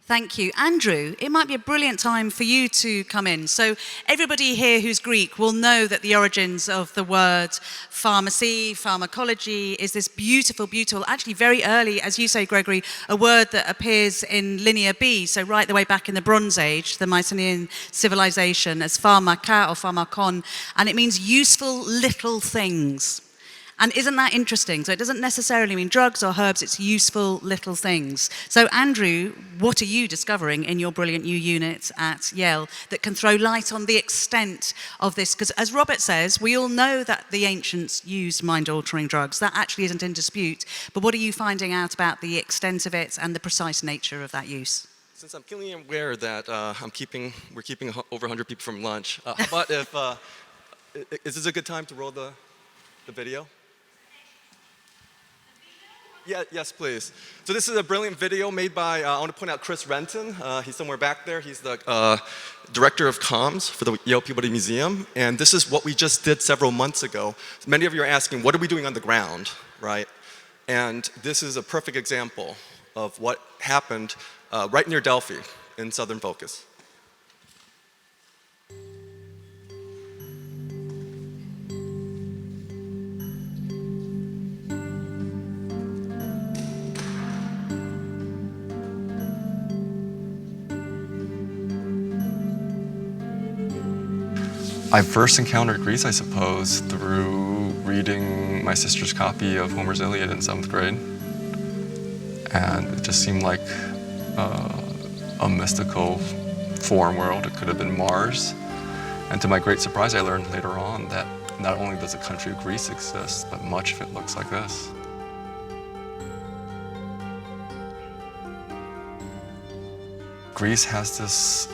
Thank you. Andrew, it might be a brilliant time for you to come in. So everybody here who's Greek will know that the origins of the word pharmacy, pharmacology, is this beautiful, beautiful, actually very early, as you say, Gregory, a word that appears in Linear B, so right the way back in the Bronze Age, the Mycenaean civilization, as pharmaka or pharmakon, and it means useful little things. And isn't that interesting? So it doesn't necessarily mean drugs or herbs, it's useful little things. So Andrew, what are you discovering in your brilliant new unit at Yale that can throw light on the extent of this? Because as Robert says, we all know that the ancients used mind-altering drugs. That actually isn't in dispute. But what are you finding out about the extent of it and the precise nature of that use? Since I'm keenly aware that we're keeping over 100 people from lunch, how about if, is this a good time to roll the video? Yeah, yes, please. So this is a brilliant video made by, I want to point out Chris Renton. He's somewhere back there. He's the director of comms for the Yale Peabody Museum. And this is what we just did several months ago. Many of you are asking, what are we doing on the ground, right? And this is a perfect example of what happened right near Delphi in Southern Focus. I first encountered Greece, I suppose, through reading my sister's copy of Homer's Iliad in 7th grade. And it just seemed like a mystical foreign world. It could have been Mars. And to my great surprise, I learned later on that not only does the country of Greece exist, but much of it looks like this. Greece has this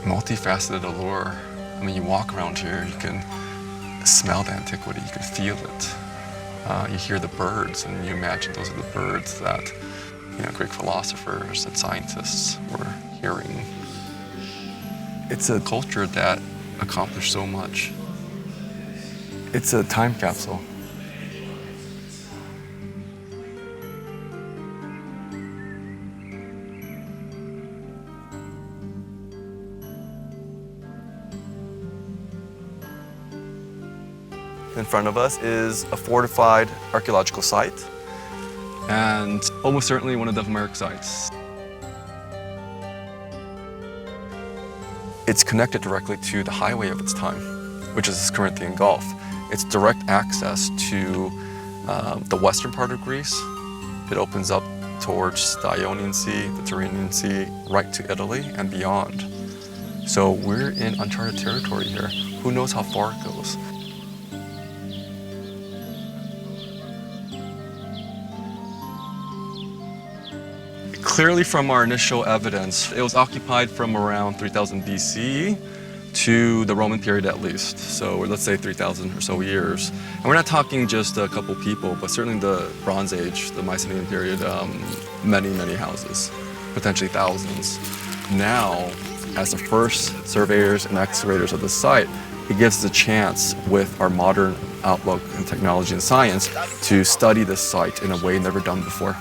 multifaceted allure. I mean, you walk around here, you can smell the antiquity, you can feel it. You hear the birds, and you imagine those are the birds that, Greek philosophers and scientists were hearing. It's a culture that accomplished so much. It's a time capsule. In front of us is a fortified archaeological site, and almost certainly one of the Homeric sites. It's connected directly to the highway of its time, which is the Corinthian Gulf. It's direct access to the western part of Greece. It opens up towards the Ionian Sea, the Tyrrhenian Sea, right to Italy and beyond. So we're in uncharted territory here. Who knows how far it goes? Clearly from our initial evidence, it was occupied from around 3000 BC to the Roman period at least. So let's say 3000 or so years. And we're not talking just a couple people, but certainly the Bronze Age, the Mycenaean period, many, many houses, potentially thousands. Now, as the first surveyors and excavators of the site, it gives us a chance with our modern outlook in technology and science to study this site in a way never done before.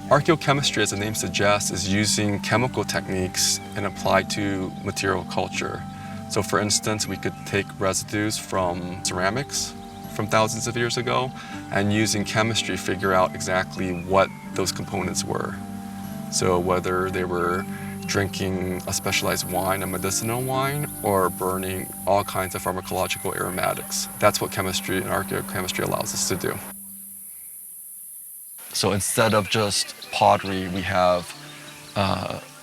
Archaeochemistry, as the name suggests, is using chemical techniques and applied to material culture. So for instance, we could take residues from ceramics from thousands of years ago and using chemistry figure out exactly what those components were. So whether they were drinking a specialized wine, a medicinal wine, or burning all kinds of pharmacological aromatics. That's what chemistry and archaeochemistry allows us to do. So instead of just pottery, we have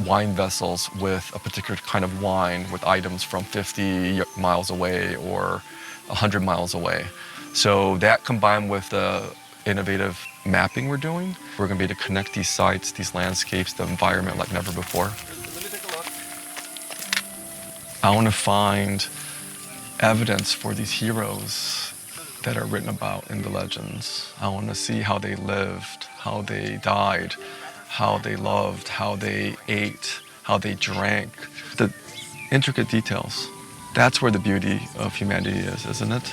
wine vessels with a particular kind of wine with items from 50 miles away or 100 miles away. So that combined with the innovative mapping we're doing, we're going to be able to connect these sites, these landscapes, the environment like never before. Let me take a look. I want to find evidence for these heroes that are written about in the legends. I want to see how they lived, how they died, how they loved, how they ate, how they drank. The intricate details That's where the beauty of humanity is, isn't it?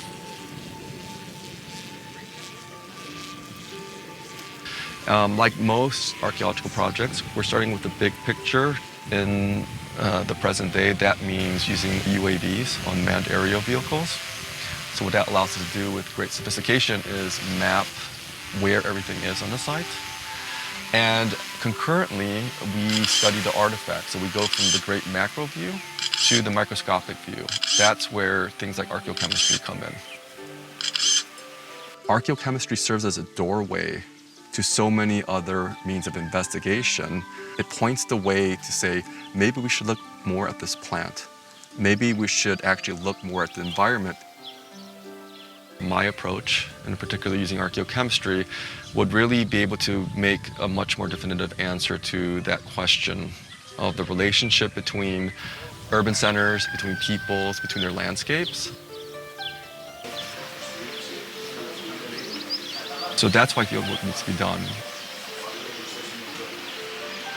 Like most archaeological projects, we're starting with the big picture. In the present day, that means using UAVs, unmanned aerial vehicles. So what that allows us to do with great sophistication is map where everything is on the site. And concurrently, we study the artifacts. So we go from the great macro view to the microscopic view. That's where things like archaeochemistry come in. Archaeochemistry serves as a doorway to so many other means of investigation. It points the way to say, maybe we should look more at this plant. Maybe we should actually look more at the environment. My approach, in particular using archaeochemistry, would really be able to make a much more definitive answer to that question of the relationship between urban centers, between peoples, between their landscapes. So that's why field work needs to be done.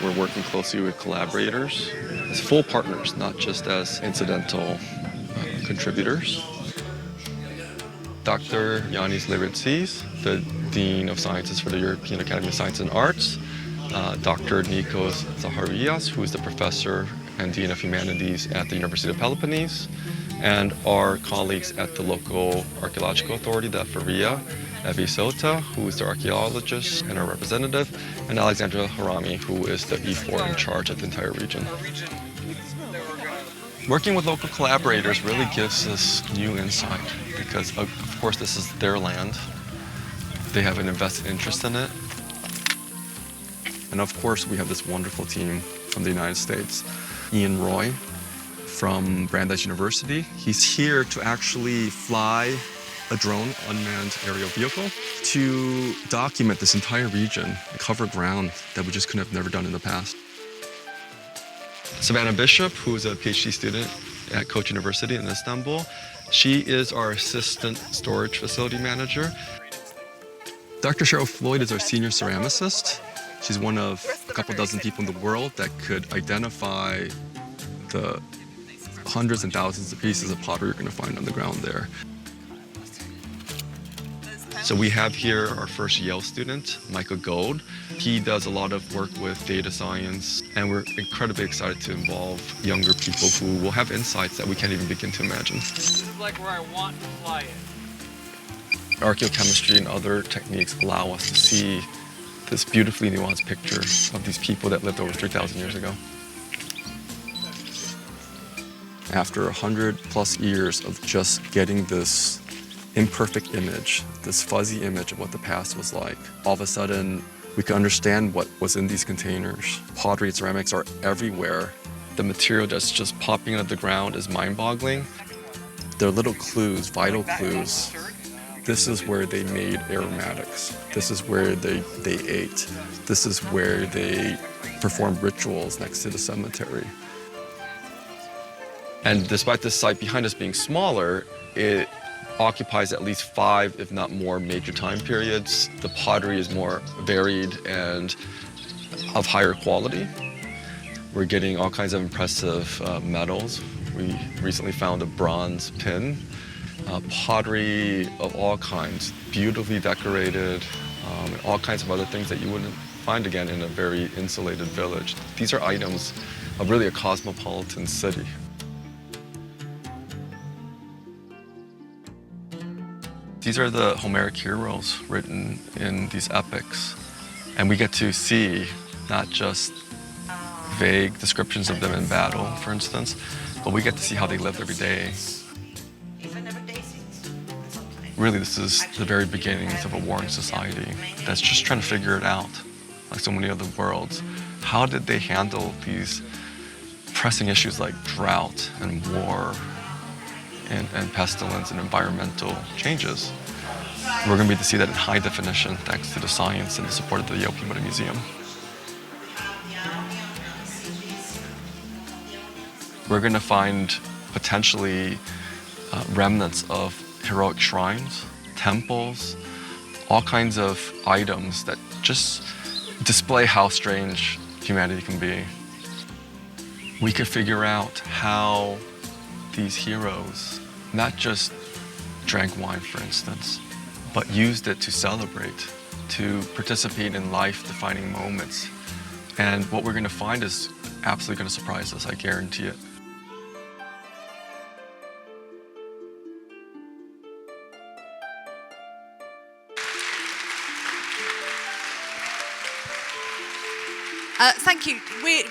We're working closely with collaborators as full partners, not just as incidental contributors. Dr. Yannis Leritsis, the Dean of Sciences for the European Academy of Science and Arts, Dr. Nikos Zacharias, who is the Professor and Dean of Humanities at the University of Peloponnese, and our colleagues at the local archaeological authority, the FARIA, Evi Sota, who is the archaeologist and our representative, and Alexandra Harami, who is the E4 in charge of the entire region. Working with local collaborators really gives us new insight because, of course, this is their land. They have an invested interest in it. And of course, we have this wonderful team from the United States. Ian Roy from Brandeis University. He's here to actually fly a drone, unmanned aerial vehicle, to document this entire region and cover ground that we just couldn't have never done in the past. Savannah Bishop, who's a PhD student at Koç University in Istanbul, she is our assistant storage facility manager. Dr. Cheryl Floyd is our senior ceramicist. She's one of a couple dozen people in the world that could identify the hundreds and thousands of pieces of pottery you're going to find on the ground there. So we have here our first Yale student, Michael Gold. He does a lot of work with data science, and we're incredibly excited to involve younger people who will have insights that we can't even begin to imagine. This is like where I want to fly it. Archaeochemistry and other techniques allow us to see this beautifully nuanced picture of these people that lived over 3,000 years ago. After 100+ years of just getting this imperfect image, this fuzzy image of what the past was like, all of a sudden we can understand what was in these containers. Pottery and ceramics are everywhere. The material that's just popping out of the ground is mind-boggling. They're little clues, vital clues. This is where they made aromatics. This is where they ate. This is where they performed rituals next to the cemetery. And despite this site behind us being smaller, it occupies at least 5, if not more, major time periods. The pottery is more varied and of higher quality. We're getting all kinds of impressive metals. We recently found a bronze pin. Pottery of all kinds, beautifully decorated, and all kinds of other things that you wouldn't find again in a very insulated village. These are items of really a cosmopolitan city. These are the Homeric heroes written in these epics. And we get to see not just vague descriptions of them in battle, for instance, but we get to see how they lived every day. Really, this is the very beginnings of a warring society that's just trying to figure it out, like so many other worlds. How did they handle these pressing issues like drought and war and pestilence and environmental changes? We're going to be able to see that in high definition thanks to the science and the support of the Yale Peabody Museum. We're going to find potentially remnants of heroic shrines, temples, all kinds of items that just display how strange humanity can be. We could figure out how these heroes not just drank wine, for instance, but used it to celebrate, to participate in life-defining moments. And what we're going to find is absolutely going to surprise us, I guarantee it. Thank you.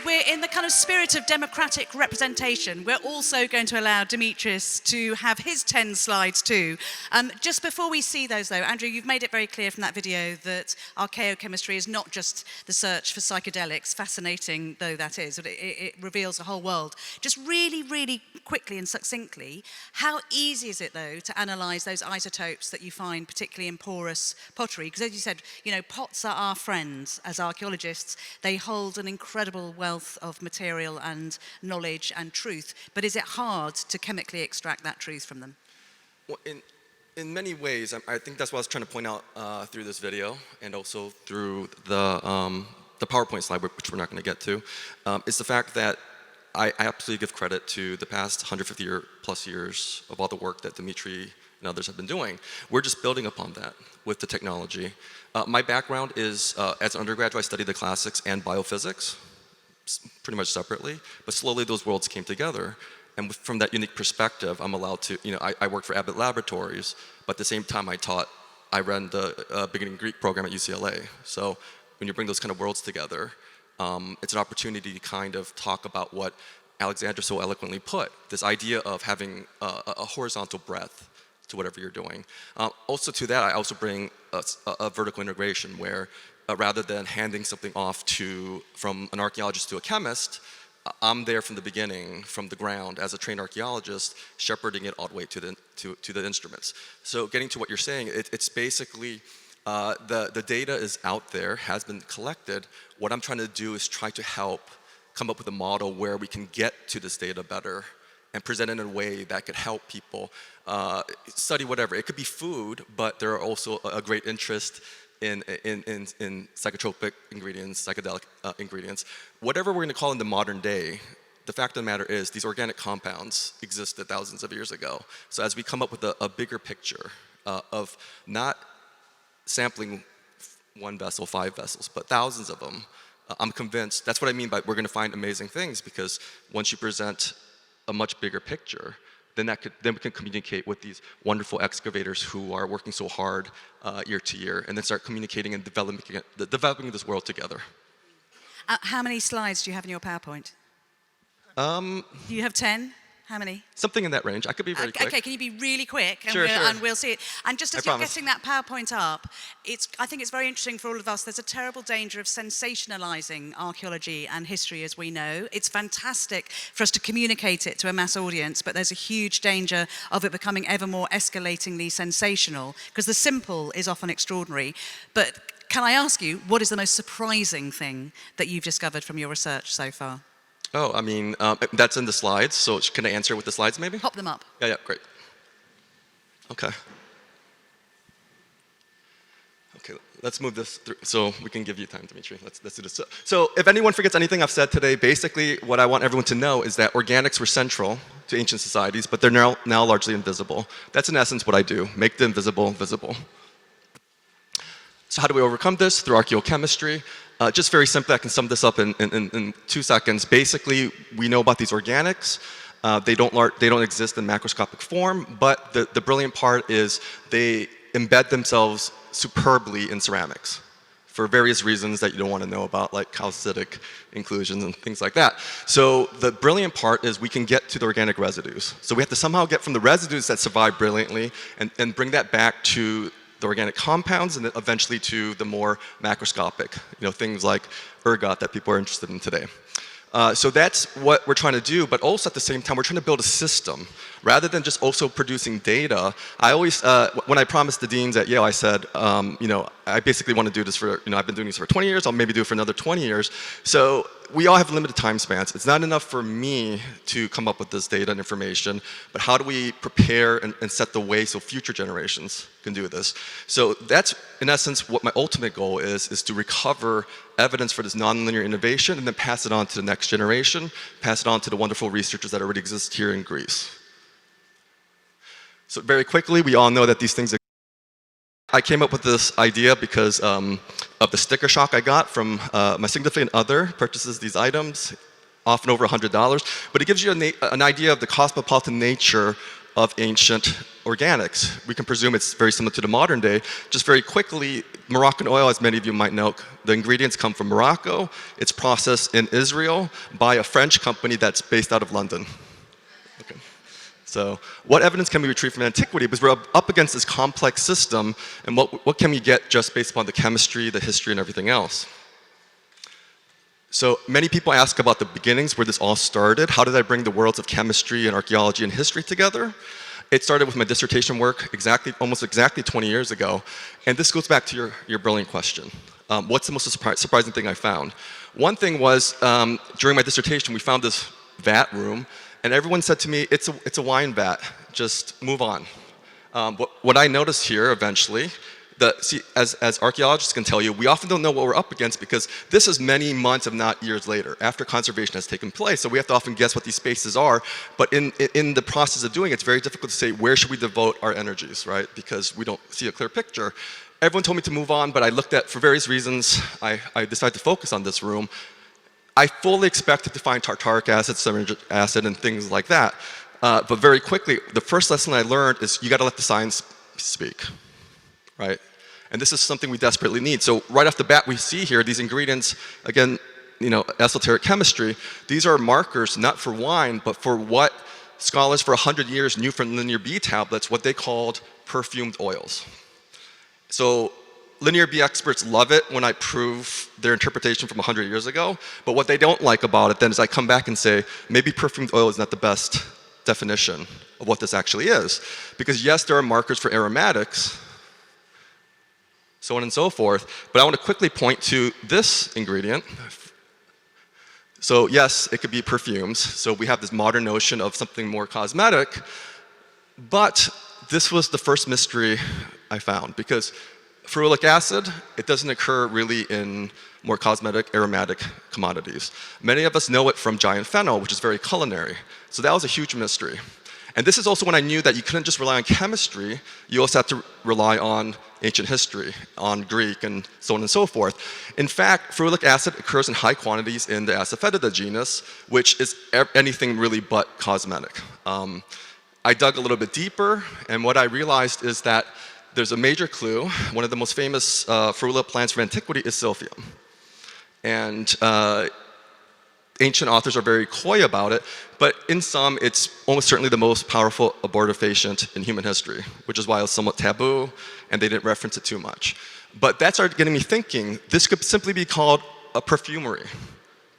We're in the kind of spirit of democratic representation. We're also going to allow Dimitris to have his 10 slides too. Just before we see those though, Andrew, you've made it very clear from that video that archaeochemistry is not just the search for psychedelics, fascinating though that is, but it reveals a whole world. Just really, really quickly and succinctly, how easy is it though to analyse those isotopes that you find particularly in porous pottery? Because as you said, you know, pots are our friends as archaeologists. They hold an incredible wealth of material and knowledge and truth, but is it hard to chemically extract that truth from them? Well, in many ways, I think that's what I was trying to point out through this video and also through the PowerPoint slide, which we're not going to get to, is the fact that I absolutely give credit to the past 150 plus years of all the work that Dimitri and others have been doing. We're just building upon that with the technology. My background is, as an undergraduate, I studied the classics and biophysics, pretty much separately, but slowly those worlds came together. And from that unique perspective, I'm allowed to, you know, I worked for Abbott Laboratories, but at the same time I ran the beginning Greek program at UCLA. So when you bring those kind of worlds together, it's an opportunity to kind of talk about what Alexandra so eloquently put, this idea of having a horizontal breadth to whatever you're doing. Also to that, I also bring a vertical integration where rather than handing something off from an archaeologist to a chemist, I'm there from the beginning, from the ground, as a trained archaeologist, shepherding it all the way to the instruments. So getting to what you're saying, it's basically, the data is out there, has been collected. What I'm trying to do is try to help come up with a model where we can get to this data better and present it in a way that could help people study whatever. It could be food, but there are also a great interest in psychotropic ingredients, psychedelic ingredients. Whatever we're going to call in the modern day, the fact of the matter is these organic compounds existed thousands of years ago. So as we come up with a bigger picture of not sampling one vessel, 5 vessels, but thousands of them, I'm convinced that's what I mean by we're going to find amazing things, because once you present a much bigger picture, then we can communicate with these wonderful excavators who are working so hard year to year, and then start communicating and developing this world together. How many slides do you have in your PowerPoint? Do you have 10? How many? Something in that range. I could be very quick. Okay, can you be really quick? And Sure. And we'll see it. And just as you're promise. getting that PowerPoint up, I think it's very interesting for all of us. There's a terrible danger of sensationalizing archaeology and history as we know. It's fantastic for us to communicate it to a mass audience, but there's a huge danger of it becoming ever more escalatingly sensational, because the simple is often extraordinary. But can I ask you, what is the most surprising thing that you've discovered from your research so far? Oh, I mean, that's in the slides, so can I answer with the slides maybe? Pop them up. Yeah, great. Okay. Okay, let's move this through so we can give you time, Dimitri. Let's do this. So if anyone forgets anything I've said today, basically what I want everyone to know is that organics were central to ancient societies, but they're now largely invisible. That's in essence what I do, make the invisible visible. So how do we overcome this? Through archaeochemistry. Just very simply, I can sum this up in 2 seconds. Basically, we know about these organics. They don't exist in macroscopic form, but the brilliant part is they embed themselves superbly in ceramics for various reasons that you don't want to know about, like calcitic inclusions and things like that. So the brilliant part is we can get to the organic residues. So we have to somehow get from the residues that survive brilliantly and bring that back to the organic compounds, and then eventually to the more macroscopic, things like ergot that people are interested in today. So that's what we're trying to do, but also at the same time, we're trying to build a system. Rather than just also producing data, I always, when I promised the deans at Yale, I said, I basically want to do this for, I've been doing this for 20 years, I'll maybe do it for another 20 years. So we all have limited time spans. It's not enough for me to come up with this data and information, but how do we prepare and set the way so future generations can do this? So that's, in essence, what my ultimate goal is to recover evidence for this nonlinear innovation and then pass it on to the next generation, pass it on to the wonderful researchers that already exist here in Greece. So very quickly, we all know that these things. I came up with this idea because of the sticker shock I got from my significant other purchases these items, often over $100. But it gives you an idea of the cosmopolitan nature of ancient organics. We can presume it's very similar to the modern day. Just very quickly, Moroccan oil, as many of you might know, the ingredients come from Morocco. It's processed in Israel by a French company that's based out of London. Okay. So what evidence can we retrieve from antiquity? Because we're up against this complex system, and what can we get just based upon the chemistry, the history, and everything else? So many people ask about the beginnings, where this all started. How did I bring the worlds of chemistry and archaeology and history together? It started with my dissertation work almost exactly 20 years ago. And this goes back to your brilliant question. What's the most surprising thing I found? One thing was, during my dissertation, we found this vat room, and everyone said to me, it's a wine vat, just move on. What I noticed here eventually, as archaeologists can tell you, we often don't know what we're up against because this is many months, if not years later, after conservation has taken place. So we have to often guess what these spaces are. But in the process of doing it, it's very difficult to say where should we devote our energies, right? Because we don't see a clear picture. Everyone told me to move on, but I looked at, for various reasons, I decided to focus on this room. I fully expected to find tartaric acid, cyanuric acid, and things like that. But very quickly, the first lesson I learned is you got to let the science speak. Right? And this is something we desperately need. So right off the bat, we see here these ingredients, again, esoteric chemistry. These are markers not for wine, but for what scholars for 100 years knew from linear B tablets, what they called perfumed oils. So linear B experts love it when I prove their interpretation from 100 years ago, but what they don't like about it then is I come back and say, maybe perfumed oil is not the best definition of what this actually is. Because yes, there are markers for aromatics, so on and so forth. But I want to quickly point to this ingredient. So yes, it could be perfumes. So we have this modern notion of something more cosmetic. But this was the first mystery I found. Because ferulic acid, it doesn't occur really in more cosmetic, aromatic commodities. Many of us know it from giant fennel, which is very culinary. So that was a huge mystery. And this is also when I knew that you couldn't just rely on chemistry, you also had to rely on ancient history, on Greek, and so on and so forth. In fact, ferulic acid occurs in high quantities in the Asafoetida genus, which is anything really but cosmetic. I dug a little bit deeper, and what I realized is that there's a major clue. One of the most famous ferula plants from antiquity is silphium. And ancient authors are very coy about it, but in some, it's almost certainly the most powerful abortive agent in human history, which is why it was somewhat taboo, and they didn't reference it too much. But that started getting me thinking, this could simply be called a perfumery.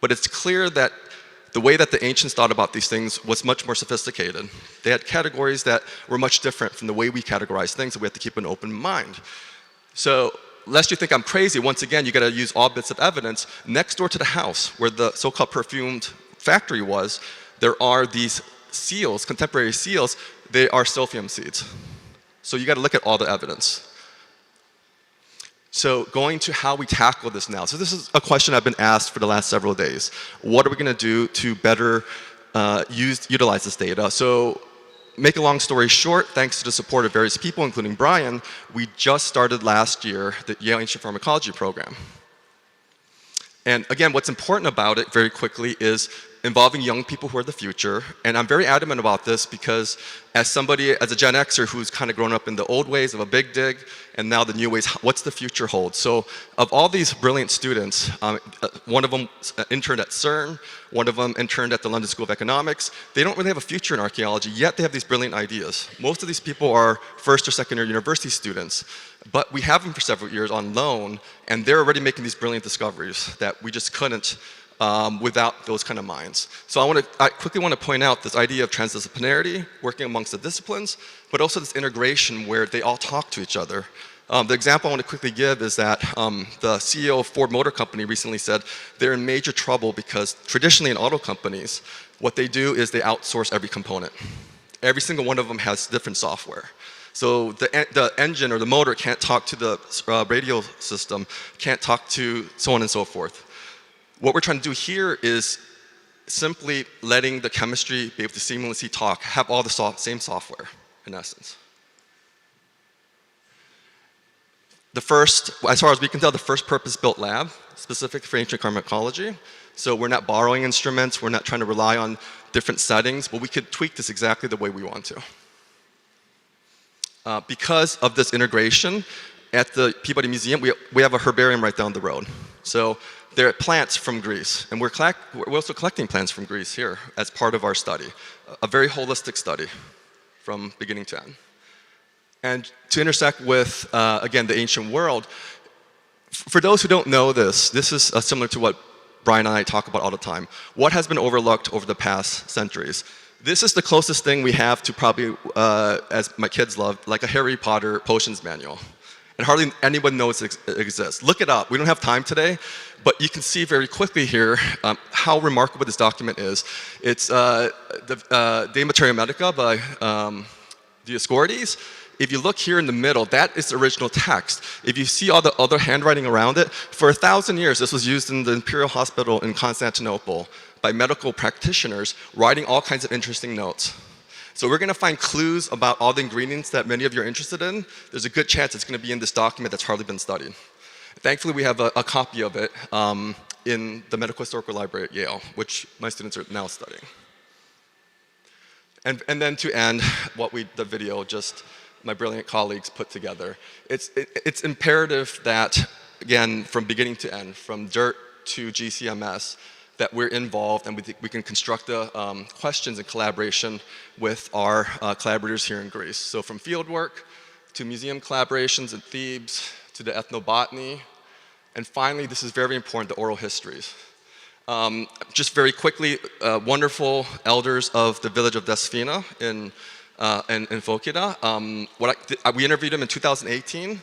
But it's clear that the way that the ancients thought about these things was much more sophisticated. They had categories that were much different from the way we categorize things, and we have to keep an open mind. So, lest you think I'm crazy, once again, you gotta use all bits of evidence. Next door to the house, where the so-called perfumed factory was, there are these seals, contemporary seals, they are silphium seeds. So you gotta look at all the evidence. So going to how we tackle this now. So this is a question I've been asked for the last several days. What are we gonna do to better utilize this data? So make a long story short, thanks to the support of various people, including Brian, we just started last year the Yale Ancient Pharmacology program. And again, what's important about it, very quickly, is involving young people who are the future. And I'm very adamant about this because as a Gen Xer who's kind of grown up in the old ways of a big dig and now the new ways, what's the future hold? So of all these brilliant students, one of them interned at CERN, one of them interned at the London School of Economics. They don't really have a future in archaeology, yet they have these brilliant ideas. Most of these people are first or second year university students, but we have them for several years on loan, and they're already making these brilliant discoveries that we just couldn't without those kind of minds. So I quickly want to point out this idea of transdisciplinarity, working amongst the disciplines, but also this integration where they all talk to each other. The example I want to quickly give is that the CEO of Ford Motor Company recently said they're in major trouble because traditionally in auto companies, what they do is they outsource every component. Every single one of them has different software. So the engine or the motor can't talk to the radio system, can't talk to so on and so forth. What we're trying to do here is simply letting the chemistry be able to seamlessly talk, have all the same software. in essence. The first, as far as we can tell, the first purpose-built lab, specific for ancient pharmacology. So we're not borrowing instruments, we're not trying to rely on different settings, but we could tweak this exactly the way we want to. Because of this integration, at the Peabody Museum, we have a herbarium right down the road. So there are plants from Greece, and we're also collecting plants from Greece here as part of our study. A very holistic study from beginning to end. And to intersect with, again, the ancient world, for those who don't know this, this is similar to what Brian and I talk about all the time. What has been overlooked over the past centuries? This is the closest thing we have to probably, as my kids love, like a Harry Potter potions manual. And hardly anyone knows it exists. Look it up. We don't have time today, but you can see very quickly here how remarkable this document is. It's the De Materia Medica by Dioscorides. If you look here in the middle, that is the original text. If you see all the other handwriting around it, for 1,000 years this was used in the Imperial Hospital in Constantinople by medical practitioners writing all kinds of interesting notes. So we're going to find clues about all the ingredients that many of you are interested in. There's a good chance it's going to be in this document that's hardly been studied. Thankfully, we have a copy of it in the Medical Historical Library at Yale, which my students are now studying. And then to end what the video just my brilliant colleagues put together. It's imperative that, again, from beginning to end, from dirt to GCMS, that we're involved and we can construct the questions in collaboration with our collaborators here in Greece. So from field work to museum collaborations in Thebes to the ethnobotany, and finally, this is very important, the oral histories. Just very quickly, wonderful elders of the village of Desfina in Phokida. We interviewed them in 2018.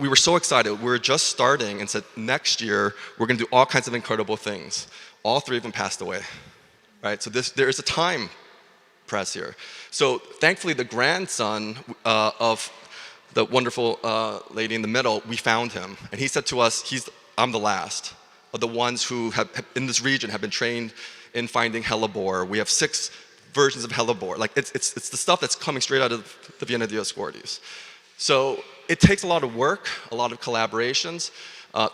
We were so excited. We were just starting and said, next year, we're going to do all kinds of incredible things. All three of them passed away, right? So there is a time press here. So thankfully, the grandson of the wonderful lady in the middle, we found him. And he said to us, I'm the last of the ones who have, in this region, have been trained in finding hellebore. We have 6 versions of hellebore. Like it's the stuff that's coming straight out of the Vienna Dioscorides. So it takes a lot of work, a lot of collaborations,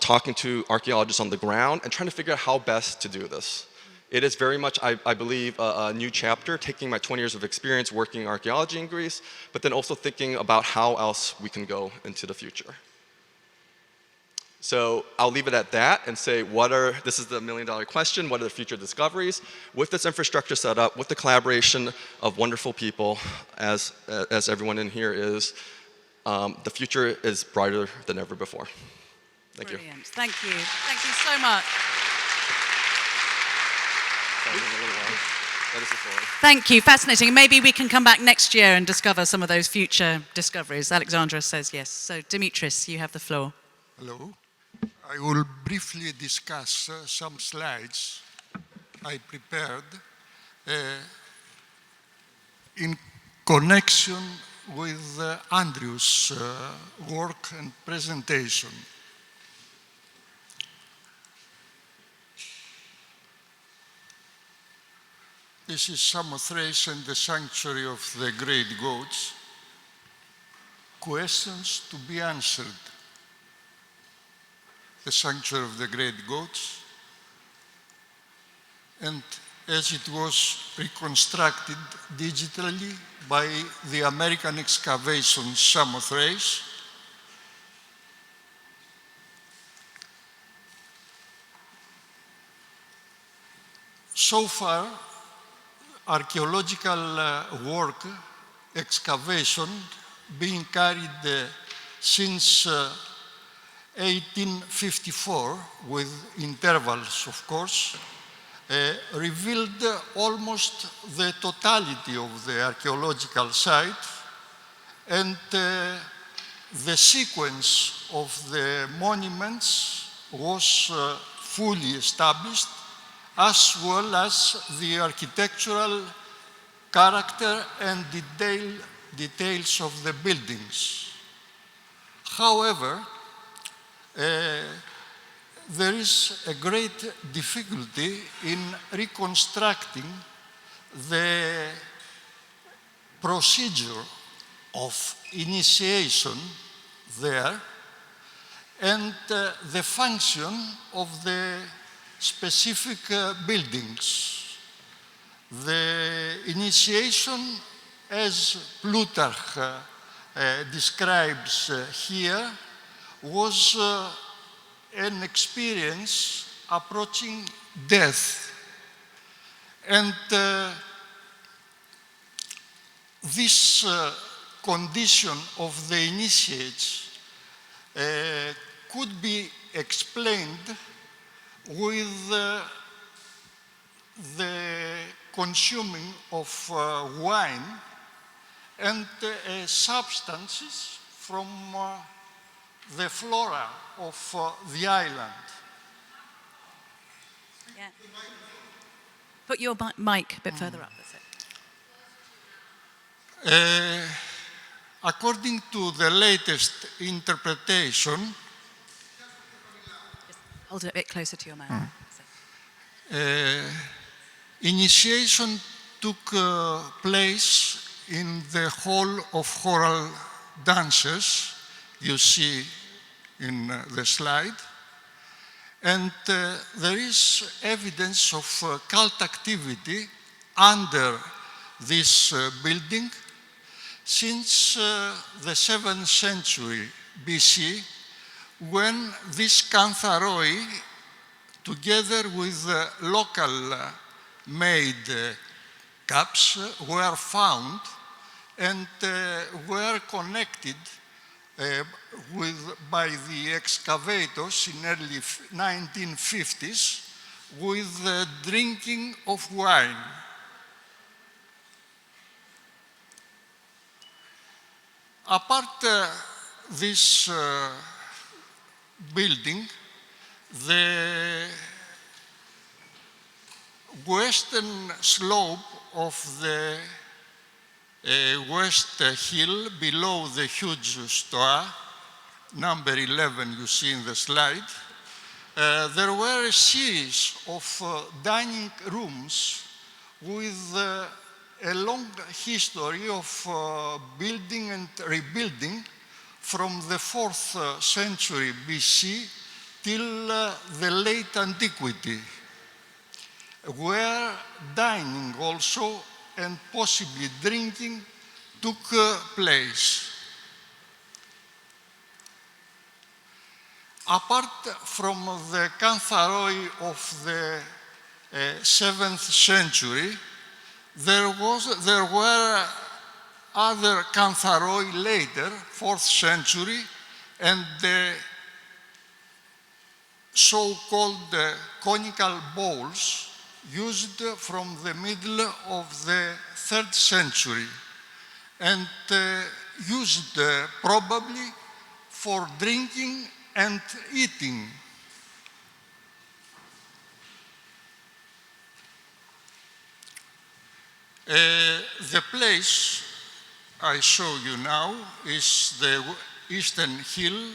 talking to archaeologists on the ground and trying to figure out how best to do this. It is very much, I believe, a new chapter, taking my 20 years of experience working in archaeology in Greece, but then also thinking about how else we can go into the future. So I'll leave it at that and say, this is the million-dollar question, what are the future discoveries? With this infrastructure set up, with the collaboration of wonderful people, as everyone in here is, the future is brighter than ever before. Thank you. Brilliant. Thank you. Thank you so much. Thank you. Fascinating. Maybe we can come back next year and discover some of those future discoveries. Alexandra says yes. So Dimitris, you have the floor. Hello. I will briefly discuss some slides I prepared in connection with Andrew's work and presentation. This is Samothrace and the Sanctuary of the Great Goats. Questions to be answered. The Sanctuary of the Great Goats, and as it was reconstructed digitally by the American excavation Samothrace, so far, archaeological work, excavation, being carried since 1854, with intervals, of course, revealed almost the totality of the archaeological site, and the sequence of the monuments was fully established, as well as the architectural character and details of the buildings. However, there is a great difficulty in reconstructing the procedure of initiation there and the function of the specific buildings. The initiation, as Plutarch describes here, was an experience approaching death. And this condition of the initiates could be explained with the consuming of wine and substances from the flora of the island. Yeah. Put your mic a bit further up. That's it. According to the latest interpretation, Just hold it a bit closer to your mouth. initiation took place in the hall of choral dances, you see in the slide, and there is evidence of cult activity under this building since the 7th century BC, when these cantharoi, together with local made cups, were found and were connected by the excavators in early 1950s with the drinking of wine. Apart this building, the western slope of the west hill below the huge stoa, number 11 you see in the slide, there were a series of dining rooms with a long history of building and rebuilding from the 4th century BC till the late antiquity, where dining also and possibly drinking took place. Apart from the cantharoi of the 7th century, there were other cantharoi later, 4th century, and the so-called conical bowls used from the middle of the 3rd century and used probably for drinking and eating. The place I show you now is the Eastern Hill,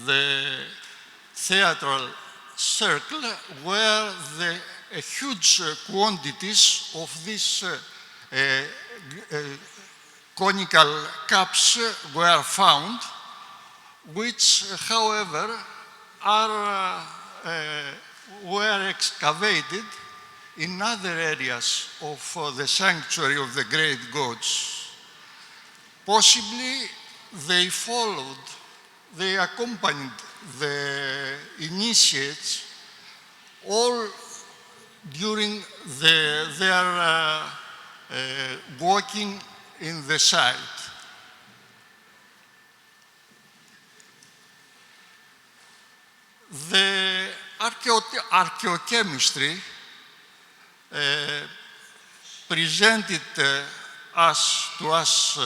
the theatral circle, where huge quantities of these conical cups were found, which, however, were excavated in other areas of the sanctuary of the great gods. Possibly they accompanied the initiates all during their walking in the site. The archaeochemistry presented to us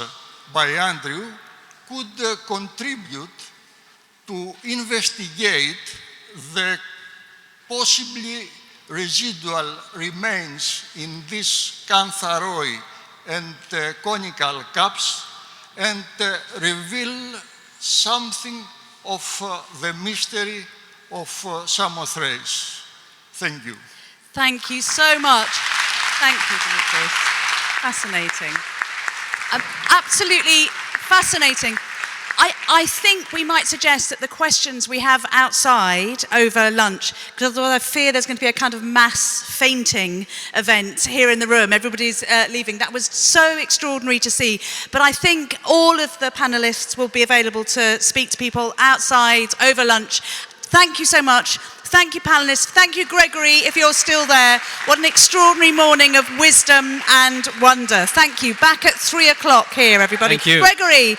by Andrew could contribute to investigate the possibly residual remains in these cantharoi and conical cups and reveal something of the mystery of Samothrace. Thank you. Thank you so much. Thank you, Dimitris. Fascinating. Absolutely fascinating. I think we might suggest that the questions we have outside over lunch, because although I fear there's going to be a kind of mass fainting event here in the room, everybody's leaving. That was so extraordinary to see. But I think all of the panelists will be available to speak to people outside over lunch. Thank you so much. Thank you, panelists. Thank you, Gregory, if you're still there. What an extraordinary morning of wisdom and wonder. Thank you. Back at 3 o'clock here, everybody. Thank you. Gregory,